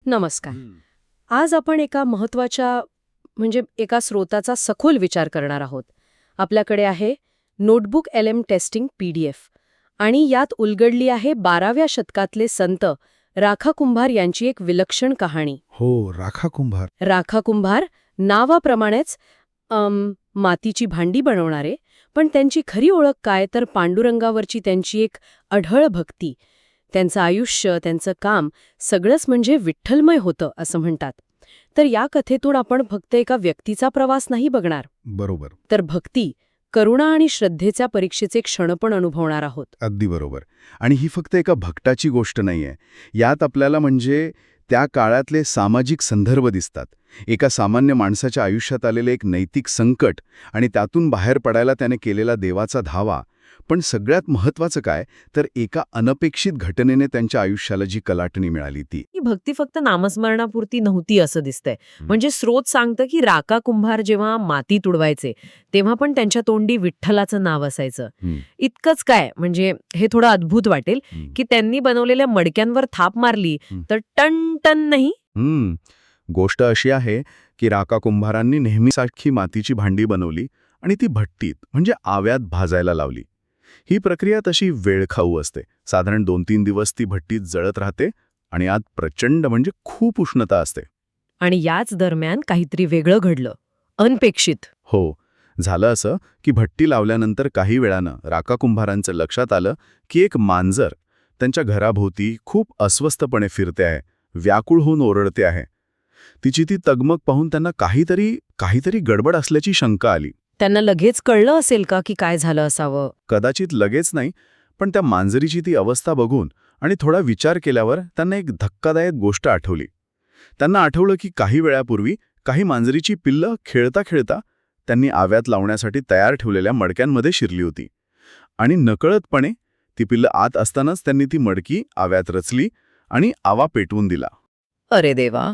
नमस्कार. आज आपण एका महत्वाच्या एका स्रोताचा सखोल विचार करणार आहोत. आपल्याकडे आहे नोटबुक LM टेस्टिंग PDF आणि यात उलगडली आहे 12व्या शतकातले संत राखा कुंभार यांची एक विलक्षण कहाणी. हो, राखा कुंभार. राखा कुंभार नावाप्रमाणेच मातीची भांडी बनवणारे, पण त्यांची खरी ओळख काय तर पांडुरंगावरची त्यांची एक अढळ भक्ती. त्यांचं आयुष्य, त्यांचं काम सगळंच म्हणजे विठ्ठलमय होतं असं म्हणतात. तर या कथेतून आपण फक्त एका व्यक्तीचा प्रवास नाही बघणार, बरोबर. तर भक्ती, करुणा आणि श्रद्धेच्या परीक्षेचे क्षण पण अनुभवणार आहोत. अगदी बरोबर. आणि ही फक्त एका भक्ताची गोष्ट नाहीये. यात आपल्याला म्हणजे त्या काळातले सामाजिक संदर्भ दिसतात. एका सामान्य माणसाच्या आयुष्यात आलेले एक नैतिक संकट आणि त्यातून बाहेर पडायला त्याने केलेला देवाचा धावा. पण सगळ्यात महत्त्वाचं काय तर एका अनपेक्षित घटनेने त्यांच्या आयुष्याला जी कलाटणी मिळाली ती. ही भक्ती फक्त नामस्मरणापुरती नव्हती असं दिसतंय. म्हणजे स्रोत सांगतं की राका कुंभार जेव्हा माती तुडवायचे तेव्हा पण त्यांच्या तोंडी विठ्ठलाचं नाव असायचं. इतकंच काय, म्हणजे हे थोडं अद्भुत वाटेल की त्यांनी बनवलेल्या मडक्यांवर थाप मारली तर टन टन नाही. गोष्ट अशी आहे की राका कुंभारांनी नेहमीसारखी मातीची भांडी बनवली आणि ती भट्टीत म्हणजे आव्यात भाजायला लावली. ही प्रक्रिया तशी वेळखाऊ असते. साधारण 2-3 दिवस ती भट्टीत जळत राहते आणि आत प्रचंड म्हणजे खूप उष्णता असते. आणि याच दरम्यान काहीतरी वेगळं घडलं, अनपेक्षित. हो, झालं असं की भट्टी लावल्यानंतर काही वेळानं राका कुंभारांचं लक्षात आलं की एक मांजर त्यांच्या घराभोवती खूप अस्वस्थपणे फिरते आहे, व्याकुळ होऊन ओरडते आहे. तिची ती तगमग पाहून त्यांना काहीतरी गडबड असल्याची शंका आली. त्यांना लगेच कळलं असेल का की काय झालं असावं? कदाचित लगेच नाही, पण त्या मांजरीची ती अवस्था बघून आणि थोडा विचार केल्यावर त्यांना एक धक्कादायक गोष्ट आठवली. त्यांना आठवलं की काही वेळापूर्वी काही मांजरीची पिल्लं खेळता खेळता त्यांनी आव्यात लावण्यासाठी तयार ठेवलेल्या मडक्यांमध्ये शिरली होती. आणि नकळतपणे ती पिल्लं आत असतानाच त्यांनी ती मडकी आव्यात रचली आणि आवा पेटवून दिला. अरे देवा,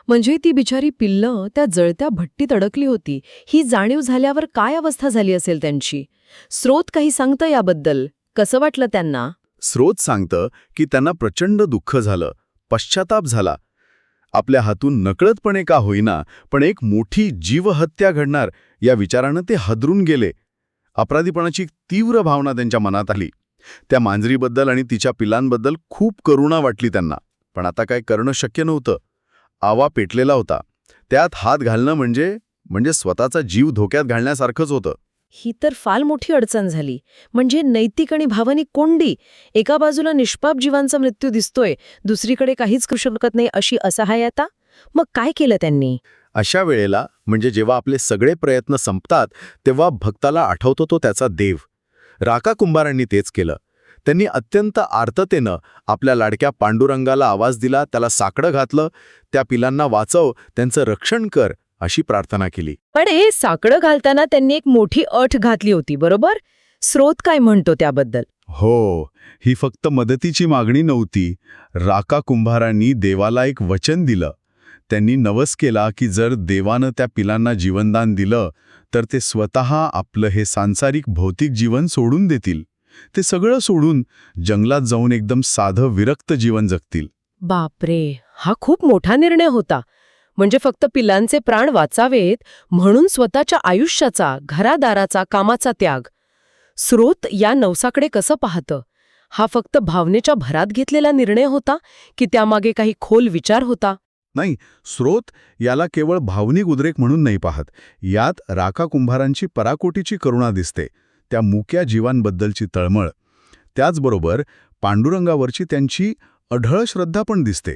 म्हणजे ती बिचारी पिल्लं त्या जळत्या भट्टीत अडकली होती. ही जाणीव झाल्यावर काय अवस्था झाली असेल त्यांची? स्रोत काही सांगतं याबद्दल? कसं वाटलं त्यांना? स्रोत सांगतं की त्यांना प्रचंड दुःख झालं, पश्चाताप झाला. आपल्या हातून नकळतपणे का होईना पण एक मोठी जीवहत्या घडणार या विचारानं ते हादरून गेले. अपराधीपणाची तीव्र भावना त्यांच्या मनात आली. त्या मांजरीबद्दल आणि तिच्या पिलांबद्दल खूप करुणा वाटली त्यांना. पण आता काय करणं शक्य नव्हतं. आवा पेटलेला होता. त्यात हात घालणं म्हणजे स्वतःचा जीव धोक्यात घालण्यासारखंच होतं. ही तर फार मोठी अडचण झाली. म्हणजे नैतिक आणि भावनिक कोंडी. एका बाजूला निष्पाप जीवांचा मृत्यू दिसतोय, दुसरीकडे काहीच करू शकत नाही अशी असहायता. मग काय केलं त्यांनी? अशा वेळेला म्हणजे जेव्हा आपले सगळे प्रयत्न संपतात तेव्हा भक्ताला आठवतो तो त्याचा देव. राका कुंभारांनी तेच केलं. त्यांनी अत्यंत आर्ततेनं आपल्या लाडक्या पांडुरंगाला आवाज दिला, त्याला साकडं घातलं, त्या पिलांना वाचव, त्यांचं रक्षण कर अशी प्रार्थना केली. पण हे साकडं घालताना त्यांनी एक मोठी अट घातली होती, बरोबर? स्रोत काय म्हणतो त्याबद्दल? हो, ही फक्त मदतीची मागणी नव्हती. राका कुंभारांनी देवाला एक वचन दिलं. त्यांनी नवस केला की जर देवानं त्या पिलांना जीवनदान दिलं तर ते स्वतः आपलं हे सांसारिक भौतिक जीवन सोडून देतील. ते सगळं सोडून जंगलात जाऊन एकदम साधं विरक्त जीवन जगतील. बापरे, हा खूप मोठा निर्णय होता. म्हणजे फक्त पिलांचे प्राण वाचावेत म्हणून स्वतःच्या आयुष्याचा, घरादाराचा, कामाचा त्याग. स्रोत या नवसाकडे कसं पाहतं? हा फक्त भावनेच्या भरात घेतलेला निर्णय होता की त्यामागे काही खोल विचार होता? नाही, स्रोत याला केवळ भावनिक उद्रेक म्हणून नाही पाहत. यात राका कुंभारांची पराकोटीची करुणा दिसते, त्या मुक्या जीवांबद्दलची तळमळ. त्याचबरोबर पांडुरंगावरची त्यांची अढळ श्रद्धा पण दिसते.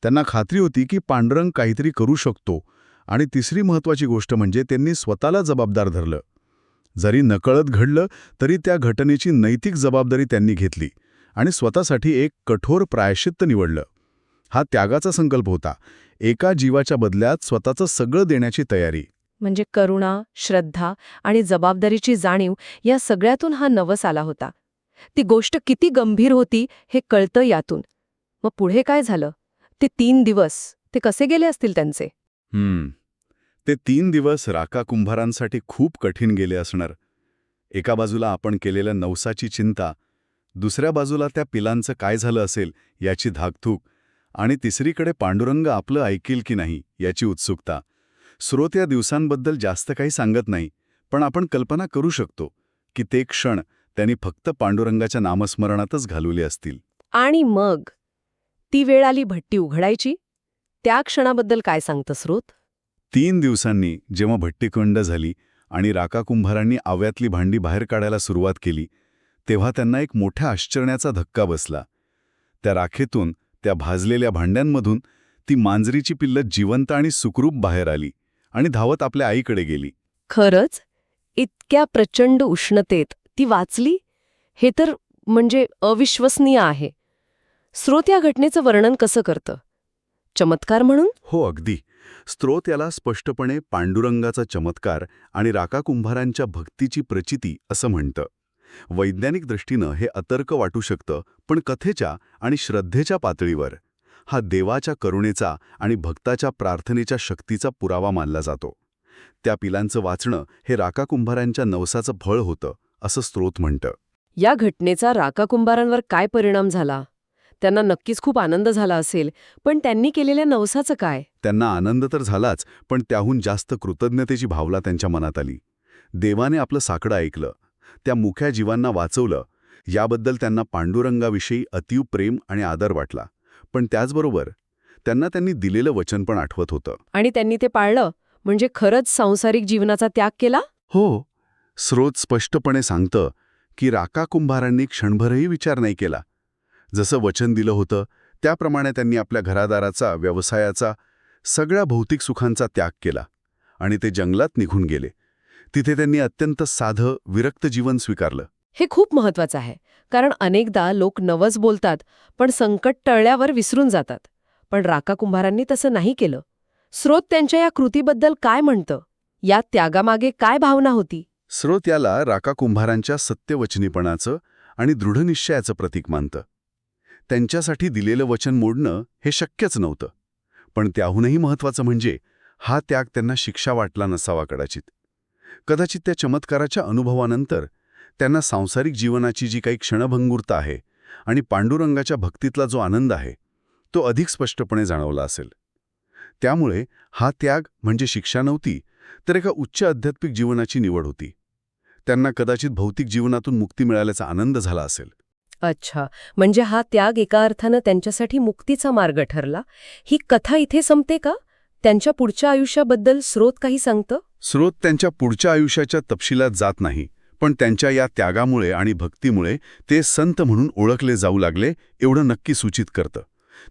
त्यांना खात्री होती की पांडुरंग काहीतरी करू शकतो. आणि तिसरी महत्त्वाची गोष्ट म्हणजे त्यांनी स्वतःला जबाबदार धरलं. जरी नकळत घडलं तरी त्या घटनेची नैतिक जबाबदारी त्यांनी घेतली आणि स्वतःसाठी एक कठोर प्रायश्चित्त निवडलं. हा त्यागाचा संकल्प होता. एका जीवाच्या बदल्यात स्वतःचं सगळं देण्याची तयारी. म्हणजे करुणा, श्रद्धा आणि जबाबदारीची जाणीव या सगळ्यातून हा नवस आला होता. ती गोष्ट किती गंभीर होती हे कळतं यातून. मग पुढे काय झालं? ते 3 दिवस ते कसे गेले असतील त्यांचे? ते 3 दिवस राका कुंभारांसाठी खूप कठीण गेले असणार. एका बाजूला आपण केलेल्या नवसाची चिंता, दुसऱ्या बाजूला त्या पिलांचं काय झालं असेल याची धाकधूक आणि तिसरीकडे पांडुरंग आपलं ऐकेल की नाही याची उत्सुकता. स्रोत या दिवसांबद्दल जास्त काही सांगत नाही, पण आपण कल्पना करू शकतो की ते क्षण त्यांनी फक्त पांडुरंगाच्या नामस्मरणातच घालवले असतील. आणि मग ती वेळ आली भट्टी उघडायची. त्या क्षणाबद्दल काय सांगतं स्रोत? 3 दिवसांनी जेव्हा भट्टीकुंड झाली आणि राका कुंभारांनी आव्यातली भांडी बाहेर काढायला सुरुवात केली, तेव्हा त्यांना एक मोठ्या आश्चर्याचा धक्का बसला. त्या राखेतून, त्या भाजलेल्या भांड्यांमधून ती मांजरीची पिल्लं जिवंत आणि सुखरूप बाहेर आली आणि धावत आपल्या आईकडे गेली. खरंच? इतक्या प्रचंड उष्णतेत ती वाचली? हे तर म्हणजे अविश्वसनीय आहे. स्रोत या घटनेचं वर्णन कसं करतं? चमत्कार म्हणून? हो, अगदी. स्त्रोत याला स्पष्टपणे पांडुरंगाचा चमत्कार आणि राका कुंभारांच्या भक्तीची प्रचिती असं म्हणतं. वैज्ञानिक दृष्टीनं हे अतर्क वाटू शकतं, पण कथेच्या आणि श्रद्धेच्या पातळीवर हा देवाच्या करुणेचा आणि भक्ताच्या प्रार्थनेच्या शक्तीचा पुरावा मानला जातो. त्या पिलांचं वाचणं हे राका कुंभारांच्या नवसाचं फळ होतं, असं स्त्रोत म्हणतं. या घटनेचा राका कुंभारांवर काय परिणाम झाला? त्यांना नक्कीच खूप आनंद झाला असेल, पण त्यांनी केलेल्या नवसाचं काय? त्यांना आनंद तर झालाच, पण त्याहून जास्त कृतज्ञतेची भावना त्यांच्या मनात आली. देवाने आपलं साकडं ऐकलं, त्या मुक्या जीवांना वाचवलं, याबद्दल त्यांना पांडुरंगाविषयी अतीव प्रेम आणि आदर वाटला. पण त्याचबरोबर त्यांनी दिलेलं वचन पण आठवत होतं. आणि त्यांनी ते पाळलं, म्हणजे खरंच सांसारिक जीवनाचा त्याग केला? हो, स्रोत स्पष्टपणे सांगतं की राका कुंभारांनी क्षणभरही विचार नाही केला. जसं वचन दिलं होतं त्याप्रमाणे त्यांनी आपल्या घरादाराचा, व्यवसायाचा, सगळ्या भौतिक सुखांचा त्याग केला आणि ते जंगलात निघून गेले. तिथे त्यांनी अत्यंत साधं, विरक्त जीवन स्वीकारलं. हे खूप महत्वाचं आहे, कारण अनेकदा लोक नवस बोलतात, पण संकट टळल्यावर विसरून जातात. पण राका कुंभारांनी तसं नाही केलं. स्रोत त्यांच्या या कृतीबद्दल काय म्हणतं? या त्यागामागे काय भावना होती? स्रोत याला राका कुंभारांच्या सत्यवचनीपणाचं आणि दृढनिश्चयाचं प्रतीक मानतं. त्यांच्यासाठी दिलेलं वचन मोडणं हे शक्यच नव्हतं. पण त्याहूनही महत्त्वाचं म्हणजे हा त्याग त्यांना शिक्षा वाटला नसावा कदाचित. कदाचित त्या चमत्काराच्या अनुभवानंतर त्यांना सांसारिक जीवनाची जी काही क्षणभंगुरता आहे आणि पांडुरंगाच्या भक्तीतला जो आनंद आहे, तो अधिक स्पष्टपणे जाणवला असेल. त्यामुळे हा त्याग म्हणजे शिक्षा नव्हती, तर एका उच्च आध्यात्मिक जीवनाची निवड होती. त्यांना कदाचित भौतिक जीवनातून मुक्ती मिळाल्याचा आनंद झाला असेल. अच्छा, म्हणजे हा त्याग एका अर्थानं त्यांच्यासाठी मुक्तीचा मार्ग ठरला. ही कथा इथे संपते का? त्यांच्या पुढच्या आयुष्याबद्दल स्रोत काही सांगतं? स्रोत त्यांच्या पुढच्या आयुष्याच्या तपशिलात जात नाही, पण त्यांच्या या त्यागामुळे आणि भक्तीमुळे ते संत म्हणून ओळखले जाऊ लागले एवढं नक्की सूचित करतं.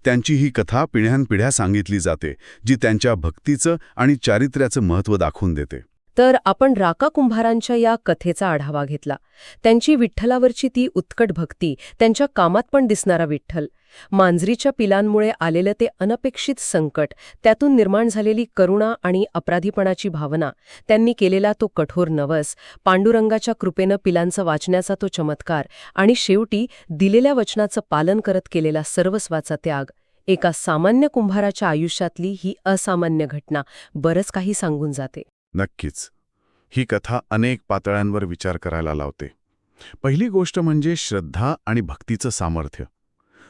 त्यांची ही कथा पिढ्यानपिढ्या सांगितली जाते, जी त्यांच्या भक्तीचं आणि चारित्र्याचं महत्त्व दाखवून देते. तर आपण राका कुंभारांच्या या कथेचा आढावा घेतला. त्यांची विठ्ठलावरची ती उत्कट भक्ती, त्यांच्या कामात पण दिसणारा विठ्ठल, मांजरीच्या पिलांमुळे आलेलं ते अनपेक्षित संकट, त्यातून निर्माण झालेली करुणा आणि अपराधीपणाची भावना, त्यांनी केलेला तो कठोर नवस, पांडुरंगाच्या कृपेनं पिलांचं वाचण्याचा तो चमत्कार आणि शेवटी दिलेल्या वचनाचं पालन करत केलेला सर्वस्वाचा त्याग. एका सामान्य कुंभाराच्या आयुष्यातली ही असामान्य घटना बरंच काही सांगून जाते. नक्कीच. ही कथा अनेक पातळ्यांवर विचार करायला लावते. पहिली गोष्ट म्हणजे श्रद्धा आणि भक्तीचं सामर्थ्य.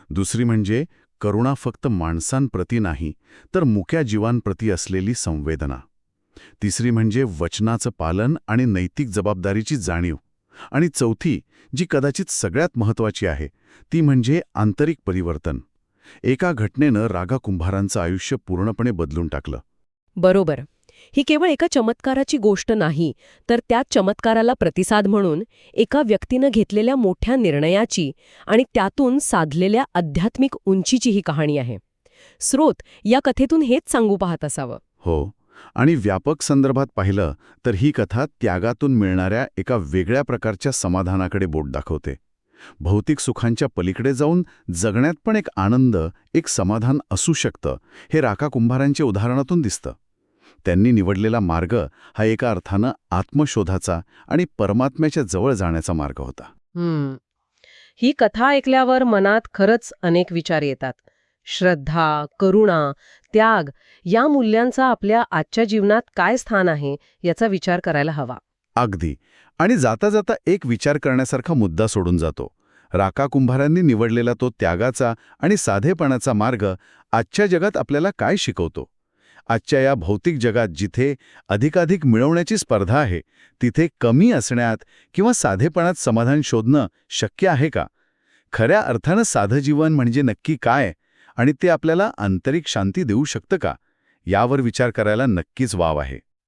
दुसरी म्हणजे करुणा फक्त माणसांप्रती नाही, तर मुक्या जीवांप्रती असलेली संवेदना. तिसरी म्हणजे वचनाचं पालन आणि नैतिक जबाबदारीची जाणीव. आणि चौथी, जी कदाचित सगळ्यात महत्त्वाची आहे, ती म्हणजे आंतरिक परिवर्तन. एका घटनेनं रागा कुंभारांचं आयुष्य पूर्णपणे बदलून टाकलं. बरोबर. ही केवळ एका चमत्काराची गोष्ट नाही, तर त्या चमत्काराला प्रतिसाद म्हणून एका व्यक्तीनं घेतलेल्या मोठ्या निर्णयाची आणि त्यातून साधलेल्या आध्यात्मिक उंचीची ही कहाणी आहे. स्रोत या कथेतून हेच सांगू पाहत असावं. हो, आणि व्यापक संदर्भात पाहिलं तर ही कथा त्यागातून मिळणाऱ्या एका वेगळ्या प्रकारच्या समाधानाकडे बोट दाखवते. भौतिक सुखांच्या पलीकडे जाऊन जगण्यात पण एक आनंद, एक समाधान असू शकतं, हे राका कुंभारांच्या उदाहरणातून दिसतं. त्यांनी निवडलेला मार्ग हा एका अर्थानं आत्मशोधाचा आणि परमात्म्याच्या जवळ जाण्याचा मार्ग होता. ही कथा ऐकल्यावर मनात खरंच अनेक विचार येतात. श्रद्धा, करुणा, त्याग या मूल्यांचा आपल्या आजच्या जीवनात काय स्थान आहे याचा विचार करायला हवा. अगदी. आणि जाता जाता एक विचार करण्यासारखा मुद्दा सोडून जातो. राका कुंभारांनी निवडलेला तो त्यागाचा आणि साधेपणाचा मार्ग आजच्या जगात आपल्याला काय शिकवतो? आजच्या या भौतिक जगात जिथे अधिकाधिक मिळवण्याची स्पर्धा आहे, तिथे कमी असण्यात किंवा साधेपणात समाधान शोधणं शक्य आहे का? खऱ्या अर्थानं साधं जीवन म्हणजे नक्की काय आणि ते आपल्याला आंतरिक शांती देऊ शकतं का? यावर विचार करायला नक्कीच वाव आहे.